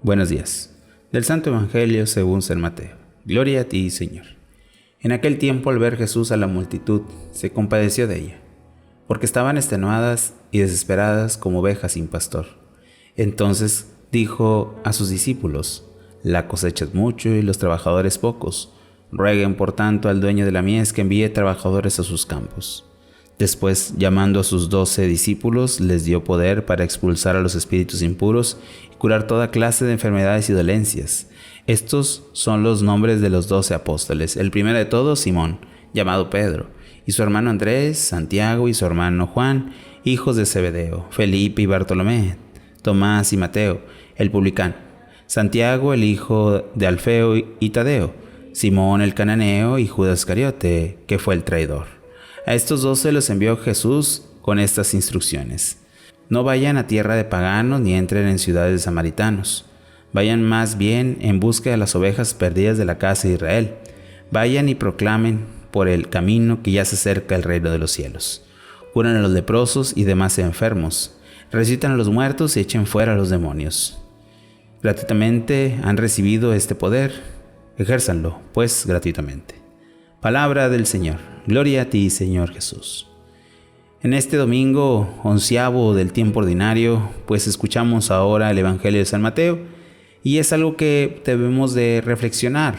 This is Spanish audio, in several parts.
Buenos días. Del Santo Evangelio según San Mateo. Gloria a ti, Señor. En aquel tiempo, al ver Jesús a la multitud, se compadeció de ella, porque estaban extenuadas y desesperadas como ovejas sin pastor. Entonces dijo a sus discípulos: La cosecha es mucho y los trabajadores pocos. Rueguen por tanto al dueño de la mies que envíe trabajadores a sus campos. Después, llamando a sus 12 discípulos, les dio poder para expulsar a los espíritus impuros y curar toda clase de enfermedades y dolencias. Estos son los nombres de los 12 apóstoles. El primero de todos, Simón, llamado Pedro, y su hermano Andrés, Santiago y su hermano Juan, hijos de Zebedeo, Felipe y Bartolomé, Tomás y Mateo, el publicano, Santiago, el hijo de Alfeo y Tadeo, Simón el cananeo y Judas Iscariote, que fue el traidor. A estos 12 los envió Jesús con estas instrucciones: No vayan a tierra de paganos ni entren en ciudades de samaritanos. Vayan más bien en busca de las ovejas perdidas de la casa de Israel. Vayan y proclamen por el camino que ya se acerca el reino de los cielos. Curen a los leprosos y demás enfermos. Resucitan a los muertos y echen fuera a los demonios. Gratuitamente han recibido este poder. Ejérzanlo, pues, gratuitamente. Palabra del Señor. Gloria a ti, Señor Jesús. En este domingo 11º del tiempo ordinario, pues escuchamos ahora el Evangelio de San Mateo, y es algo que debemos de reflexionar.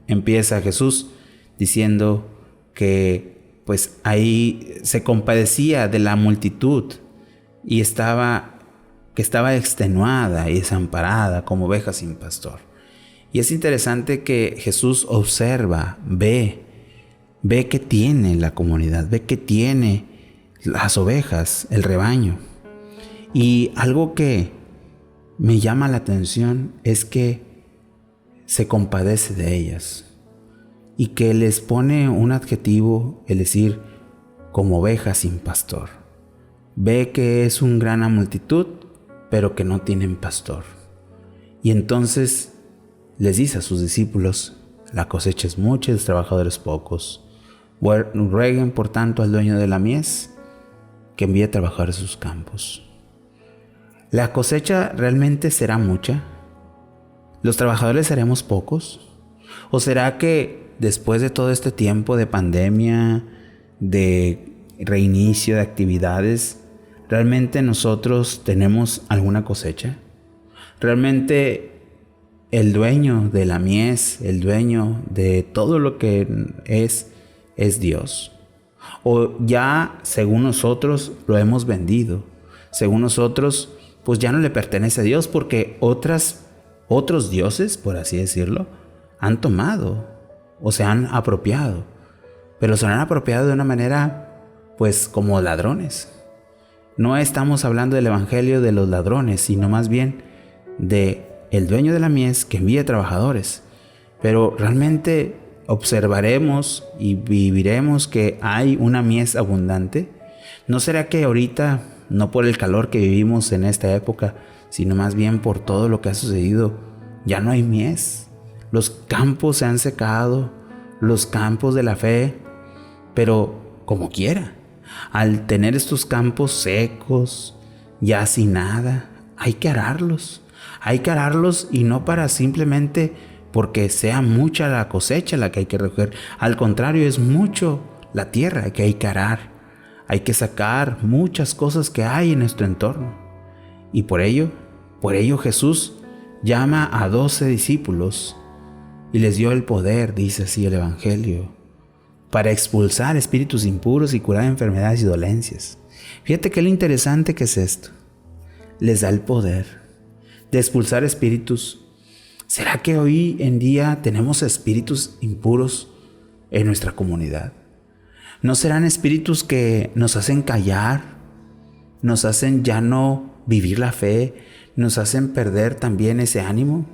Empieza Jesús diciendo que pues ahí se compadecía de la multitud y estaba extenuada y desamparada como oveja sin pastor. Y es interesante que Jesús observa, ve que tiene la comunidad, ve que tiene las ovejas, el rebaño. Y algo que me llama la atención es que se compadece de ellas y que les pone un adjetivo, es decir, como ovejas sin pastor. Ve que es una gran multitud, pero que no tienen pastor. Y entonces les dice a sus discípulos: La cosecha es mucha y los trabajadores pocos. Rueguen por tanto al dueño de la mies que envíe a trabajar a sus campos. ¿La cosecha realmente será mucha? ¿Los trabajadores seremos pocos? ¿O será que después de todo este tiempo de pandemia, de reinicio de actividades, realmente nosotros tenemos alguna cosecha? ¿Realmente el dueño de la mies, el dueño de todo lo que es Dios? ¿O ya, según nosotros, lo hemos vendido? Según nosotros, pues ya no le pertenece a Dios, porque otros dioses, por así decirlo, han tomado o se han apropiado. Pero se han apropiado de una manera, pues, como ladrones. No estamos hablando del evangelio de los ladrones, sino más bien de el dueño de la mies que envía trabajadores. Pero realmente observaremos y viviremos que hay una mies abundante. ¿No será que ahorita, no por el calor que vivimos en esta época, sino más bien por todo lo que ha sucedido, ya no hay mies? Los campos se han secado, los campos de la fe, pero como quiera, al tener estos campos secos, ya sin nada, hay que ararlos. Hay que ararlos, y no para simplemente porque sea mucha la cosecha la que hay que recoger. Al contrario, es mucho la tierra que hay que arar. Hay que sacar muchas cosas que hay en nuestro entorno. Y por ello Jesús llama a 12 discípulos y les dio el poder, dice así el Evangelio, para expulsar espíritus impuros y curar enfermedades y dolencias. Fíjate qué lo interesante que es esto. Les da el poder de expulsar espíritus. ¿Será que hoy en día tenemos espíritus impuros en nuestra comunidad? ¿No serán espíritus que nos hacen callar, nos hacen ya no vivir la fe, nos hacen perder también ese ánimo?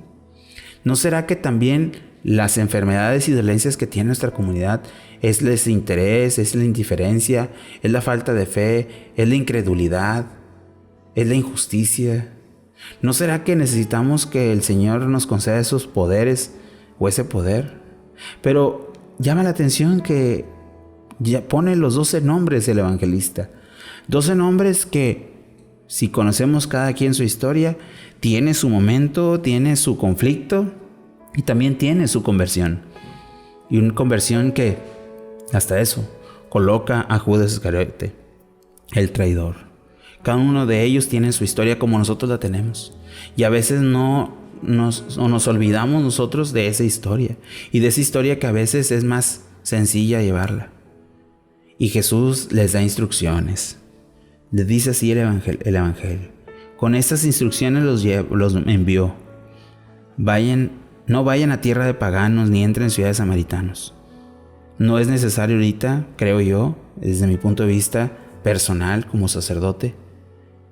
¿No será que también las enfermedades y dolencias que tiene nuestra comunidad es el desinterés, es la indiferencia, es la falta de fe, es la incredulidad, es la injusticia? ¿No será que necesitamos que el Señor nos conceda esos poderes o ese poder? Pero llama la atención que ya pone los 12 nombres del evangelista. 12 nombres que Si conocemos cada quien su historia, tiene su momento, tiene su conflicto y también tiene su conversión. Y una conversión que, hasta eso, coloca a Judas Iscariote, el traidor. Cada uno de ellos tiene su historia como nosotros la tenemos. Y a veces nos olvidamos nosotros de esa historia. Y de esa historia que a veces es más sencilla llevarla. Y Jesús les da instrucciones. Les dice así el Evangelio. Con estas instrucciones los envió. No vayan a tierra de paganos ni entren en ciudades samaritanos. No es necesario ahorita, creo yo, desde mi punto de vista personal como sacerdote,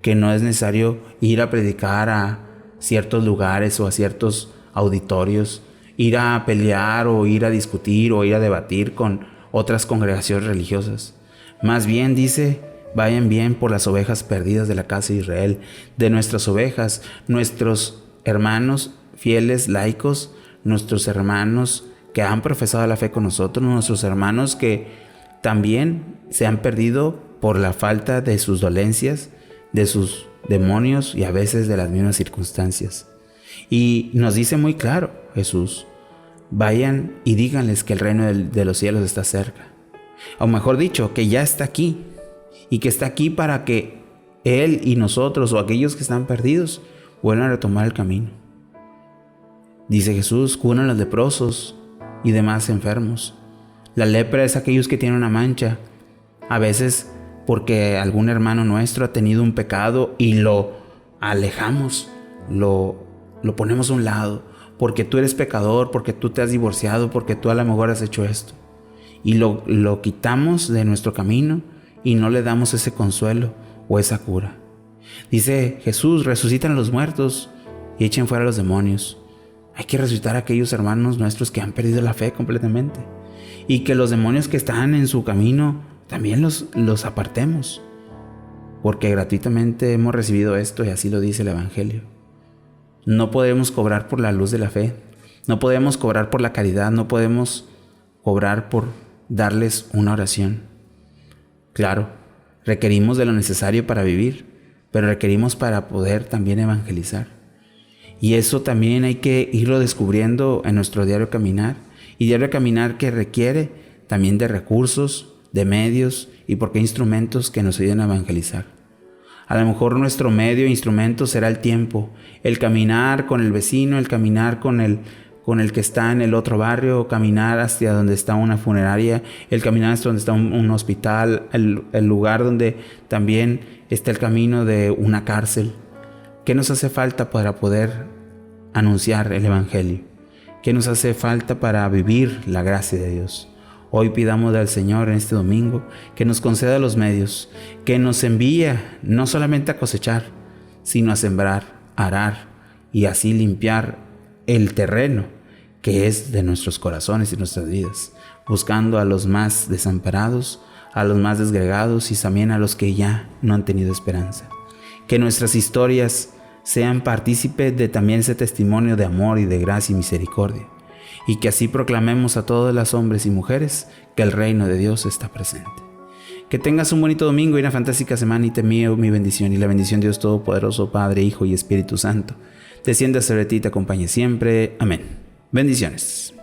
que no es necesario ir a predicar a ciertos lugares o a ciertos auditorios, ir a pelear o ir a discutir o ir a debatir con otras congregaciones religiosas. Más bien dice, vayan bien por las ovejas perdidas de la casa de Israel, de nuestras ovejas, nuestros hermanos fieles laicos, nuestros hermanos que han profesado la fe con nosotros, nuestros hermanos que también se han perdido por la falta de sus dolencias, de sus demonios y a veces de las mismas circunstancias. Y nos dice muy claro Jesús, vayan y díganles que el reino de los cielos está cerca. O mejor dicho, que ya está aquí. Y que está aquí para que Él y nosotros o aquellos que están perdidos vuelvan a retomar el camino. Dice Jesús, curan a los leprosos y demás enfermos. La lepra es aquellos que tienen una mancha. A veces porque algún hermano nuestro ha tenido un pecado y lo alejamos, lo ponemos a un lado. Porque tú eres pecador, porque tú te has divorciado, porque tú a lo mejor has hecho esto. Y lo quitamos de nuestro camino y no le damos ese consuelo o esa cura. Dice Jesús, resucitan a los muertos y echen fuera a los demonios. Hay que resucitar a aquellos hermanos nuestros que han perdido la fe completamente. Y que los demonios que están en su camino también los apartemos. Porque gratuitamente hemos recibido esto y así lo dice el Evangelio. No podemos cobrar por la luz de la fe. No podemos cobrar por la caridad. No podemos cobrar por darles una oración. Claro, requerimos de lo necesario para vivir, pero requerimos para poder también evangelizar. Y eso también hay que irlo descubriendo en nuestro diario caminar. Y diario caminar que requiere también de recursos, de medios y por qué instrumentos que nos ayuden a evangelizar. A lo mejor nuestro medio e instrumento será el tiempo, el caminar con el vecino, el caminar con el que está en el otro barrio, caminar hacia donde está una funeraria, el caminar hacia donde está un hospital, el lugar donde también está el camino de una cárcel. ¿Qué nos hace falta para poder anunciar el Evangelio? ¿Qué nos hace falta para vivir la gracia de Dios? Hoy pidamos al Señor en este domingo que nos conceda los medios, que nos envíe no solamente a cosechar, sino a sembrar, arar y así limpiar el terreno que es de nuestros corazones y nuestras vidas, buscando a los más desamparados, a los más desgregados y también a los que ya no han tenido esperanza. Que nuestras historias sean partícipes de también ese testimonio de amor y de gracia y misericordia. Y que así proclamemos a todos los hombres y mujeres que el reino de Dios está presente. Que tengas un bonito domingo y una fantástica semana y te envío mi bendición y la bendición de Dios Todopoderoso, Padre, Hijo y Espíritu Santo, descienda sobre ti y te acompañe siempre. Amén. Bendiciones.